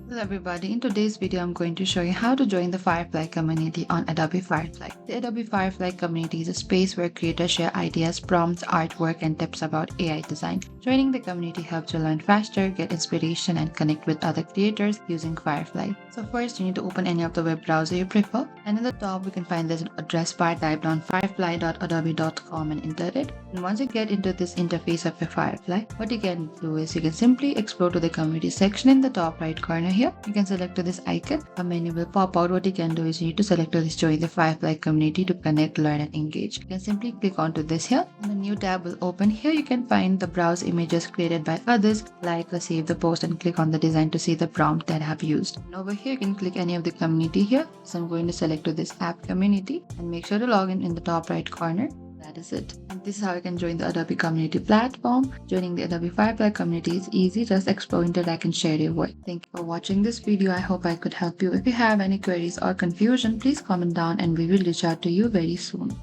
Hello everybody, in today's video I'm going to show you how to join the Firefly community on Adobe Firefly. The Adobe Firefly community is a space where creators share ideas, prompts, artwork, and tips about AI design. Joining the community helps you learn faster, get inspiration, and connect with other creators using Firefly. So first you need to open any of the web browser you prefer, and in the top we can find this address bar. Type down firefly.adobe.com and enter it. And once you get into this interface of your Firefly, what you can do is you can simply explore to the community section in the top right corner here. You can select to this icon. A menu will pop out. What you can do is you need to select to this join the Firefly community to connect, learn, and engage. You can simply click onto this here, and a new tab will open. Here you can find the browse images created by others, like or save the post, and click on the design to see the prompt that I have used. And over here you can click any of the community here. So I'm going to select to this app community and make sure to log in the top right corner. That is it. And this is how you can join the Adobe community platform. Joining the Adobe Firefly community is easy. Just explore, interact, and share your work. Thank you for watching this video. I hope I could help you. If you have any queries or confusion, please comment down and we will reach out to you very soon.